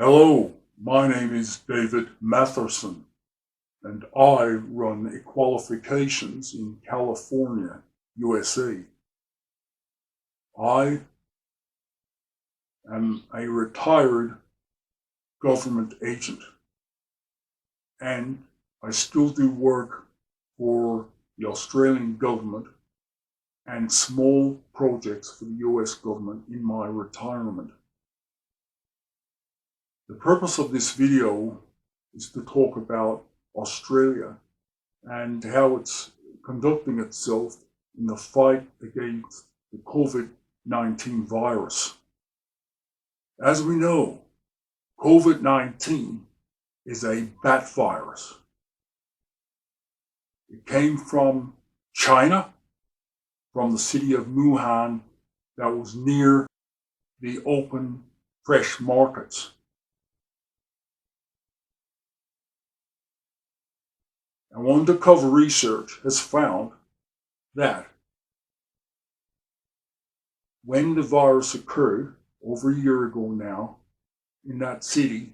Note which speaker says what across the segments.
Speaker 1: Hello, my name is David Matherson, and I run qualifications in California, USA. I am a retired government agent, and I still do work for the Australian government and small projects for the US government in my retirement. The purpose of this video is to talk about Australia and how it's conducting itself in the fight against the COVID-19 virus. As we know, COVID-19 is a bat virus. It came from China, from the city of Wuhan that was near the open fresh markets. And Undercover Research has found that when the virus occurred over a year ago now in that city,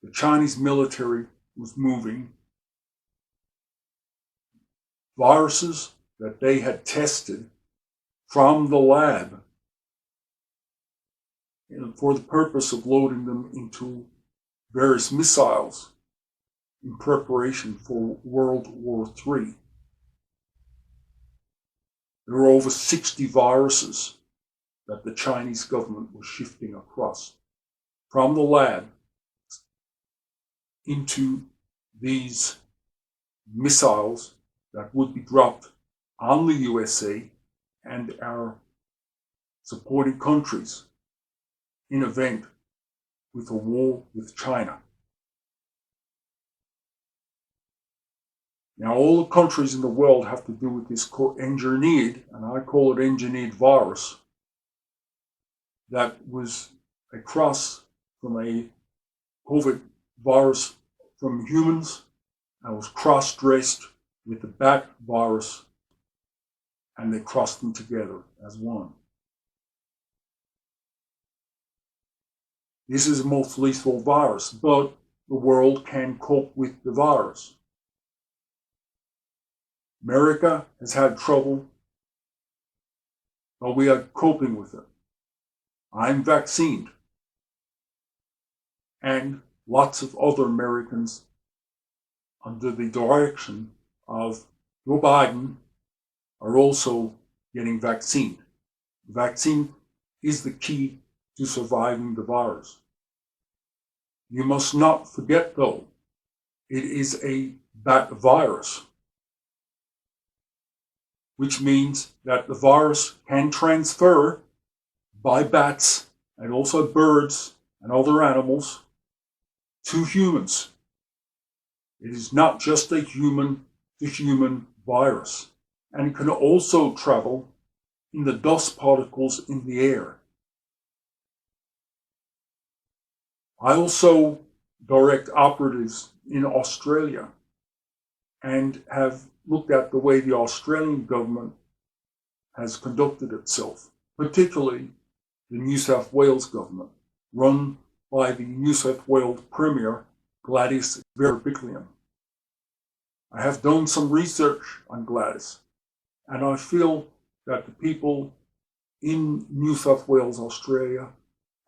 Speaker 1: the Chinese military was moving viruses that they had tested from the lab for the purpose of loading them into various missiles in preparation for World War III. There were over 60 viruses that the Chinese government was shifting across from the lab into these missiles that would be dropped on the USA and our supporting countries in event with a war with China. Now, all the countries in the world have to do with this engineered, and I call it engineered virus, that was a cross from a COVID virus from humans and was cross-dressed with the bat virus, and they crossed them together as one. This is the most lethal virus, but the world can cope with the virus. America has had trouble, but we are coping with it. I'm vaccinated, and lots of other Americans under the direction of Joe Biden are also getting vaccinated. Vaccine is the key to surviving the virus. You must not forget, though, it is a bat virus, which means that the virus can transfer by bats and also birds and other animals to humans. It is not just a human-to-human virus, and it can also travel in the dust particles in the air. I also direct operatives in Australia and have looked at the way the Australian government has conducted itself, particularly the New South Wales government, run by the New South Wales Premier, Gladys Berejiklian. I have done some research on Gladys, and I feel that the people in New South Wales, Australia,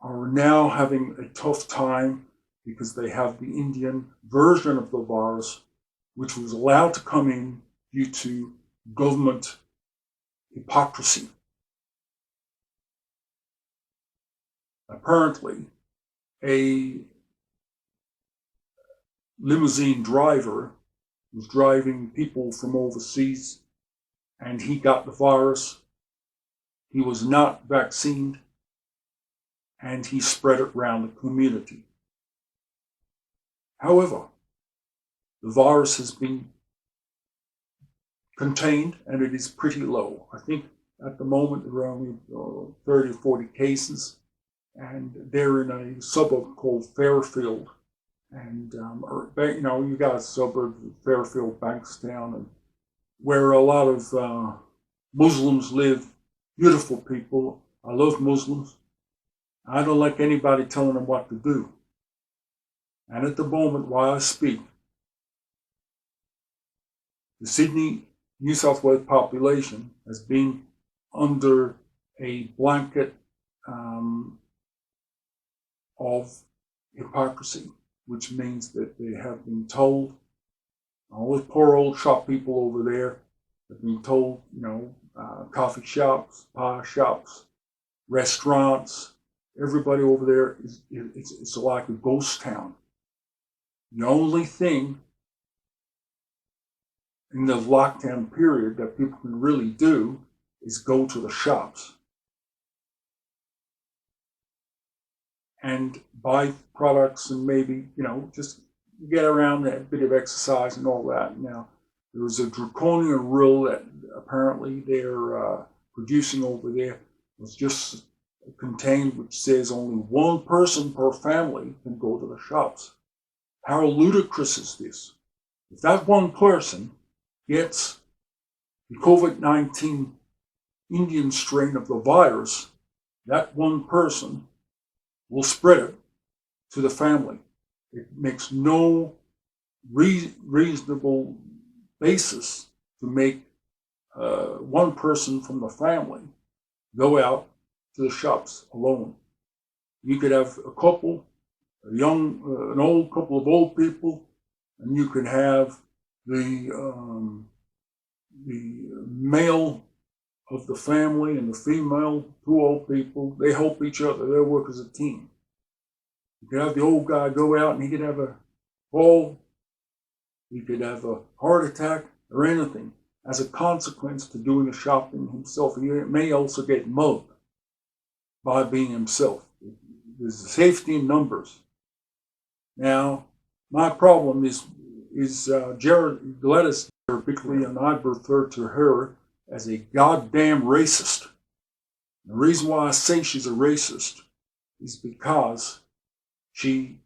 Speaker 1: are now having a tough time because they have the Indian version of the virus, which was allowed to come in due to government hypocrisy. Apparently, a limousine driver was driving people from overseas and he got the virus. He was not vaccinated and he spread it around the community. However, the virus has been contained and it is pretty low. I think at the moment there are only 30 or 40 cases, and they're in a suburb called Fairfield. And you got a suburb, Fairfield, Bankstown, and where a lot of Muslims live. Beautiful people. I love Muslims. I don't like anybody telling them what to do. And at the moment while I speak, the Sydney, New South Wales population has been under a blanket of hypocrisy, which means that they have been told, all the poor old shop people over there have been told, coffee shops, pie shops, restaurants, everybody over there it's like a ghost town. The only thing in the lockdown period that people can really do is go to the shops and buy products and maybe, just get around a bit of exercise and all that. Now, there was a draconian rule that apparently they're producing over there was just contained, which says only one person per family can go to the shops. How ludicrous is this? If that one person gets the COVID-19 Indian strain of the virus, that one person will spread it to the family. It makes no reasonable basis to make one person from the family go out to the shops alone. You could have a couple, an old couple of old people, and you could have the male of the family and the female, two old people. They help each other. They work as a team. You could have the old guy go out and he could have a fall, he could have a heart attack or anything as a consequence to doing the shopping himself. He may also get mugged by being himself. There's safety in numbers. Now, my problem is Gladys Berejiklian, and I refer to her as a goddamn racist. The reason why I say she's a racist is because she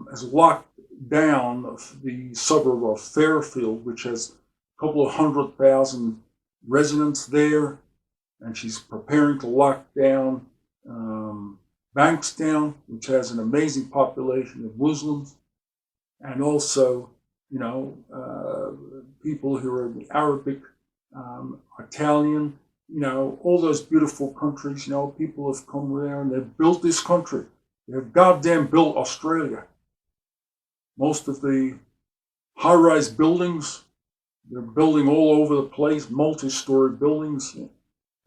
Speaker 1: has locked down the suburb of Fairfield, which has a couple of 100,000 residents there, and she's preparing to lock down Bankstown, which has an amazing population of Muslims, and also, people who are the Arabic, Italian, all those beautiful countries. People have come there and they've built this country. They've goddamn built Australia. Most of the high-rise buildings, they're building all over the place, multi-story buildings,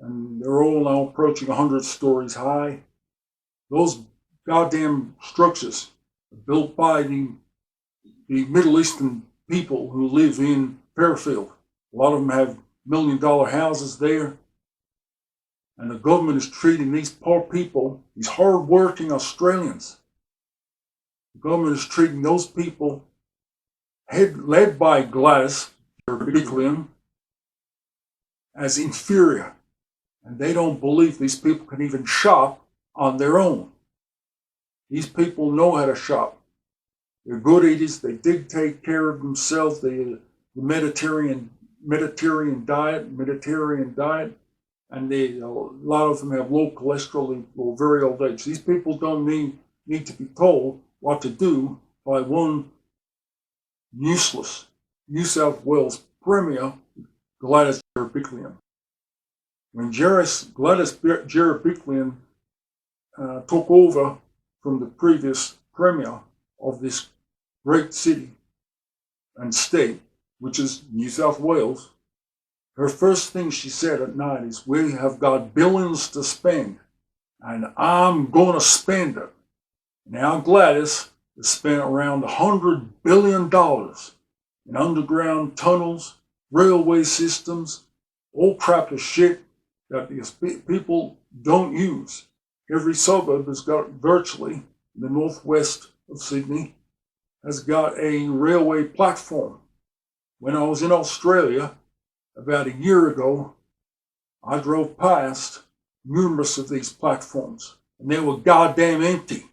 Speaker 1: and they're all now approaching 100 stories high. Those goddamn structures are built by the Middle Eastern people who live in Fairfield. A lot of them have million-dollar houses there. And the government is treating these poor people, these hard-working Australians, the government is treating those people, led by Gladys Berejiklian, as inferior. And they don't believe these people can even shop on their own. These people know how to shop. They're good eaters. They did take care of themselves. The Mediterranean diet, and a lot of them have low cholesterol or very old age. These people don't need to be told what to do by one useless New South Wales Premier, Gladys Berejiklian. When Gladys Berejiklian took over from the previous Premier of this great city and state, which is New South Wales, her first thing she said at night is, "We have got billions to spend, and I'm going to spend it." Now Gladys has spent around $100 billion in underground tunnels, railway systems, all crap of shit that these people don't use. Every suburb has got virtually, in the northwest of Sydney, has got a railway platform. When I was in Australia about a year ago, I drove past numerous of these platforms, and they were goddamn empty.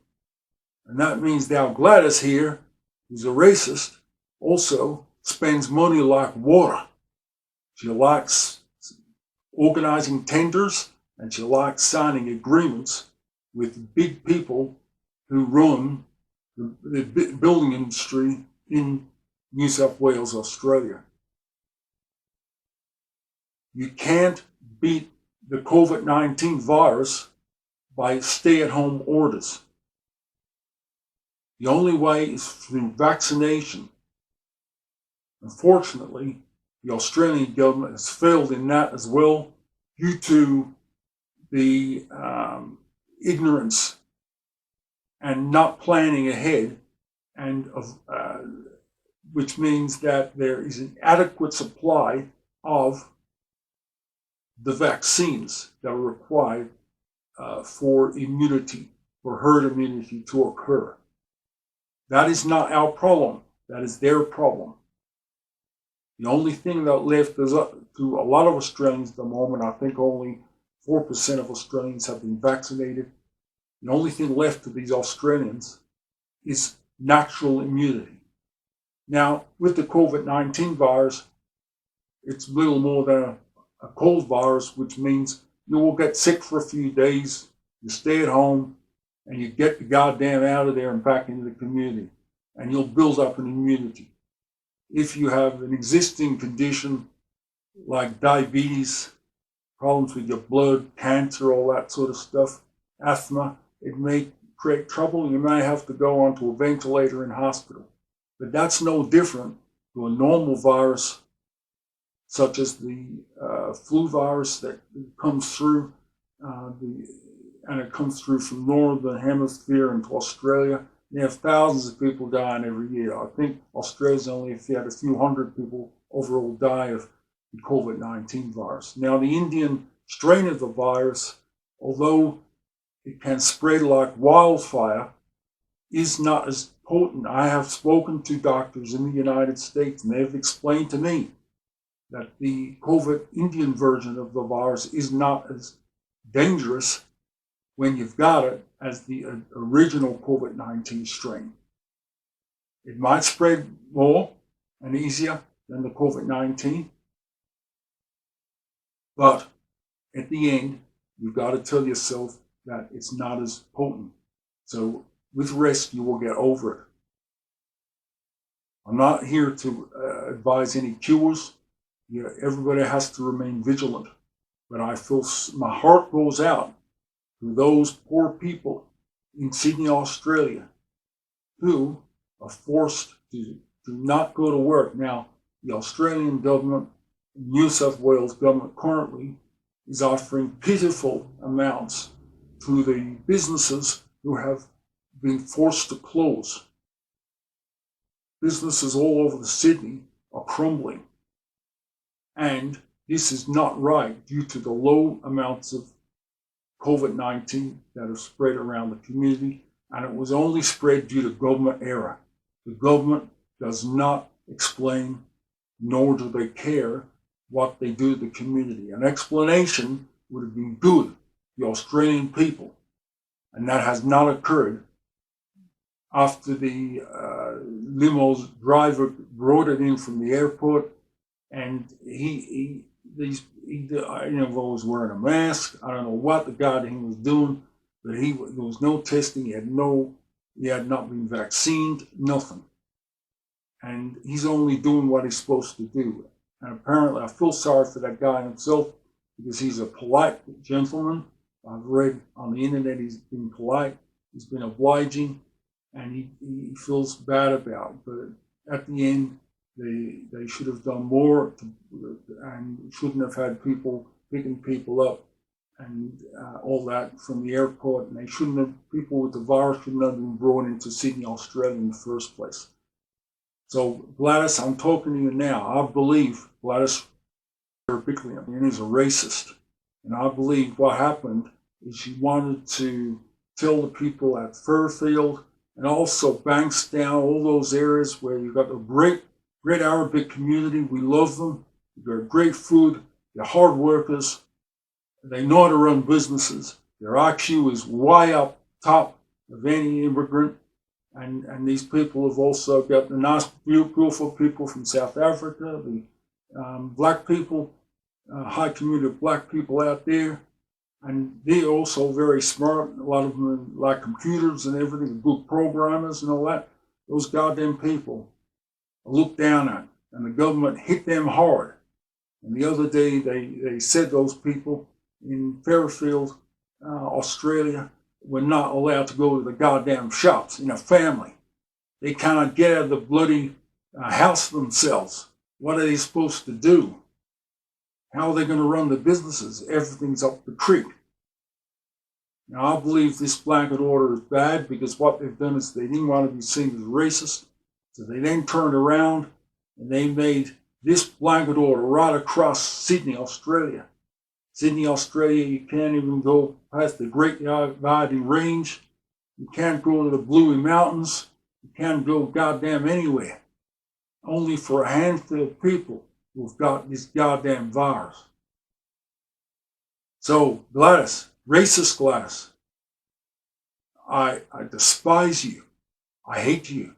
Speaker 1: And that means now Gladys here, who's a racist, also spends money like water. She likes organizing tenders, and she likes signing agreements with big people who run the building industry in New South Wales, Australia. You can't beat the COVID-19 virus by stay-at-home orders. The only way is through vaccination. Unfortunately, the Australian government has failed in that as well due to the ignorance and not planning ahead, and which means that there is an adequate supply of the vaccines that are required for immunity, for herd immunity to occur. That is not our problem. That is their problem. The only thing that left is to a lot of Australians at the moment, I think only 4% of Australians have been vaccinated. The only thing left to these Australians is natural immunity. Now, with the COVID-19 virus, it's little more than a cold virus, which means you will get sick for a few days, you stay at home, and you get the goddamn out of there and back into the community, and you'll build up an immunity. If you have an existing condition like diabetes, problems with your blood, cancer, all that sort of stuff, asthma, it may create trouble. You may have to go onto a ventilator in hospital. But that's no different to a normal virus, such as the flu virus that comes through, and it comes through from northern hemisphere into Australia. You have thousands of people dying every year. I think Australia's only had a few hundred people overall die of the COVID-19 virus. Now, the Indian strain of the virus, although it can spread like wildfire, is not as potent. I have spoken to doctors in the United States, and they've explained to me that the COVID Indian version of the virus is not as dangerous when you've got it as the original COVID-19 strain. It might spread more and easier than the COVID-19, but at the end, you've got to tell yourself that it's not as potent. So with rest, you will get over it. I'm not here to advise any cures. Everybody has to remain vigilant, but I feel my heart goes out to those poor people in Sydney, Australia, who are forced to not go to work. Now, the Australian government, New South Wales government currently is offering pitiful amounts to the businesses who have been forced to close. Businesses all over the Sydney are crumbling. And this is not right due to the low amounts of COVID-19 that have spread around the community, and it was only spread due to government error. The government does not explain, nor do they care what they do to the community. An explanation would have been good to the Australian people, and that has not occurred. After the limo's driver brought it in from the airport, and he was wearing a mask. I don't know what the goddamn was doing, but there was no testing. He had not been vaccinated, nothing. And he's only doing what he's supposed to do. And apparently, I feel sorry for that guy himself because he's a polite gentleman. I've read on the internet he's been polite, he's been obliging, and he feels bad about it. But at the end, they should have done more and shouldn't have had people picking people up and all that from the airport. And people with the virus shouldn't have been brought into Sydney, Australia in the first place. So Gladys, I'm talking to you now. I believe Gladys Berejiklian is a racist. And I believe what happened is she wanted to tell the people at Fairfield and also Bankstown, all those areas where you've got a great Arabic community. We love them. They're great food. They're hard workers. They know how to run businesses. Their IQ is way up top of any immigrant. And these people have also got the nice, beautiful people from South Africa, the black people, high community of black people out there. And they're also very smart. A lot of them like computers and everything, good programmers and all that. Those goddamn people are looked down at, and the government hit them hard. And the other day, they said those people in Fairfield, Australia, were not allowed to go to the goddamn shops in a family. They cannot get out of the bloody house themselves. What are they supposed to do? How are they going to run the businesses? Everything's up the creek. Now, I believe this blanket order is bad because what they've done is they didn't want to be seen as racist. So they then turned around and they made this blanket order right across Sydney, Australia. Sydney, Australia, you can't even go past the Great Dividing Range. You can't go to the Blue Mountains. You can't go goddamn anywhere. Only for a handful of people who've got this goddamn virus. So, Gladys, racist Gladys, I despise you. I hate you.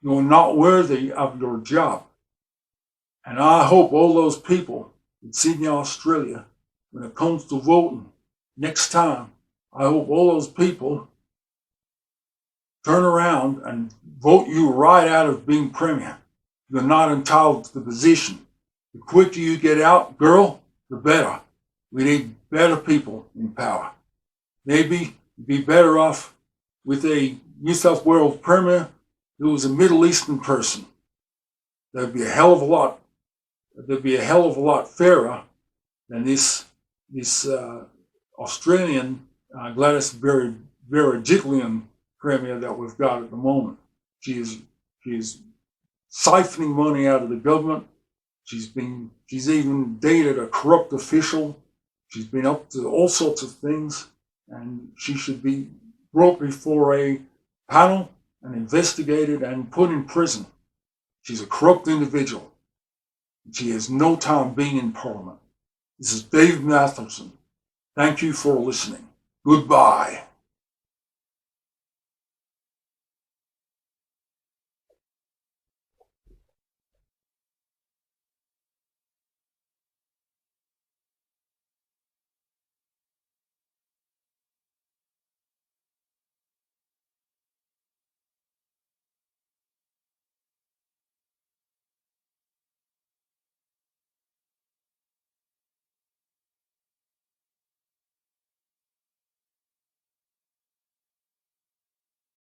Speaker 1: You're not worthy of your job. And I hope all those people in Sydney, Australia, when it comes to voting next time, I hope all those people turn around and vote you right out of being premier. You're not entitled to the position. The quicker you get out, girl, the better. We need better people in power. Maybe you'd be better off with a New South Wales premier who was a Middle Eastern person. There'd be a hell of a lot fairer than this Australian Gladys Berejiklian premier that we've got at the moment. She is siphoning money out of the government. She's even dated a corrupt official. She's been up to all sorts of things, and she should be brought before a panel and investigated and put in prison. She's a corrupt individual. She has no time being in Parliament. This is Dave Matherson. Thank you for listening. Goodbye.